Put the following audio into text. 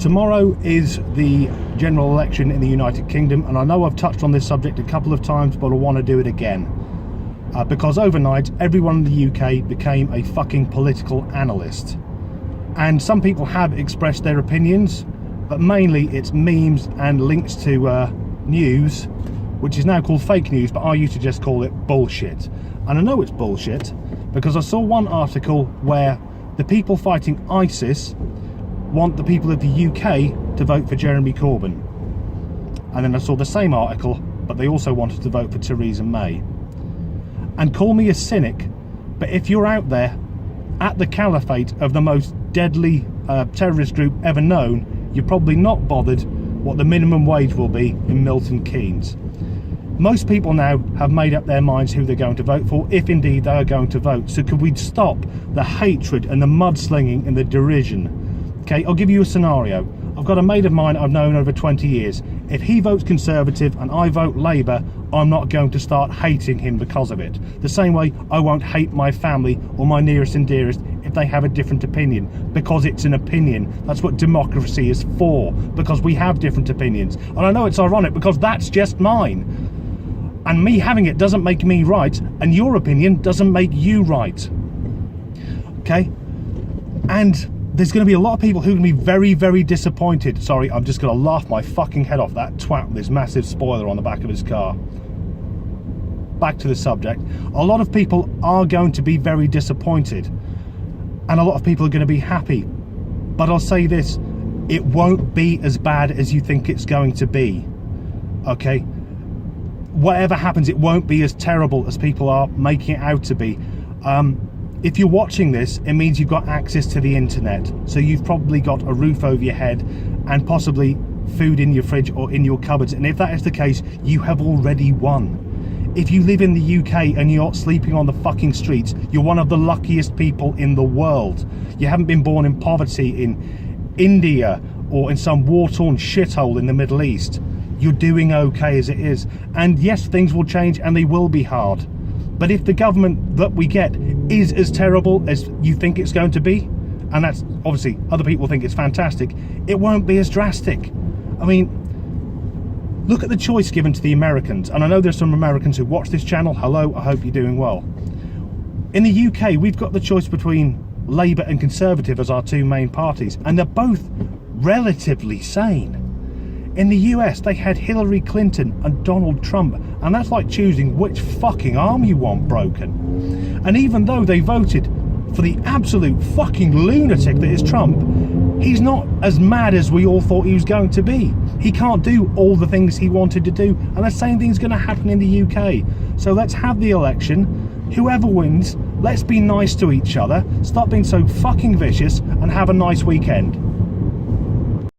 Tomorrow is the general election in the United Kingdom, and I know I've touched on this subject a couple of times, but I want to do it again. Because overnight, everyone in the UK became a fucking political analyst. And some people have expressed their opinions, but mainly it's memes and links to news, which is now called fake news, but I used to just call it bullshit. And I know it's bullshit because I saw one article where the people fighting ISIS want the people of the UK to vote for Jeremy Corbyn. And then I saw the same article, but they also wanted to vote for Theresa May. And call me a cynic, but if you're out there at the caliphate of the most deadly terrorist group ever known, you're probably not bothered what the minimum wage will be in Milton Keynes. Most people now have made up their minds who they're going to vote for, if indeed they are going to vote. So could we stop the hatred and the mudslinging and the derision? Okay, I'll give you a scenario. I've got a mate of mine I've known over 20 years. If he votes Conservative and I vote Labour, I'm not going to start hating him because of it. The same way I won't hate my family or my nearest and dearest if they have a different opinion, because it's an opinion. That's what democracy is for, because we have different opinions. And I know it's ironic because that's just mine. And me having it doesn't make me right, and your opinion doesn't make you right. Okay? And there's going to be a lot of people who are going to be very, very disappointed. Sorry, I'm just going to laugh my fucking head off that twat with this massive spoiler on the back of his car. Back to the subject. A lot of people are going to be very disappointed. And a lot of people are going to be happy. But I'll say this, it won't be as bad as you think it's going to be. Okay? Whatever happens, it won't be as terrible as people are making it out to be. If you're watching this, it means you've got access to the internet. So you've probably got a roof over your head and possibly food in your fridge or in your cupboards. And if that is the case, you have already won. If you live in the UK and you're sleeping on the fucking streets, you're one of the luckiest people in the world. You haven't been born in poverty in India or in some war-torn shithole in the Middle East. You're doing okay as it is. And yes, things will change and they will be hard. But if the government that we get is as terrible as you think it's going to be, and that's obviously other people think it's fantastic, it won't be as drastic. I mean, look at the choice given to the Americans. And I know there's some Americans who watch this channel. Hello, I hope you're doing well. In the UK, we've got the choice between Labour and Conservative as our two main parties, and they're both relatively sane. In the US, they had Hillary Clinton and Donald Trump, and that's like choosing which fucking arm you want broken. And even though they voted for the absolute fucking lunatic that is Trump, he's not as mad as we all thought he was going to be. He can't do all the things he wanted to do, and the same thing's going to happen in the UK. So let's have the election. Whoever wins, let's be nice to each other, stop being so fucking vicious, and have a nice weekend.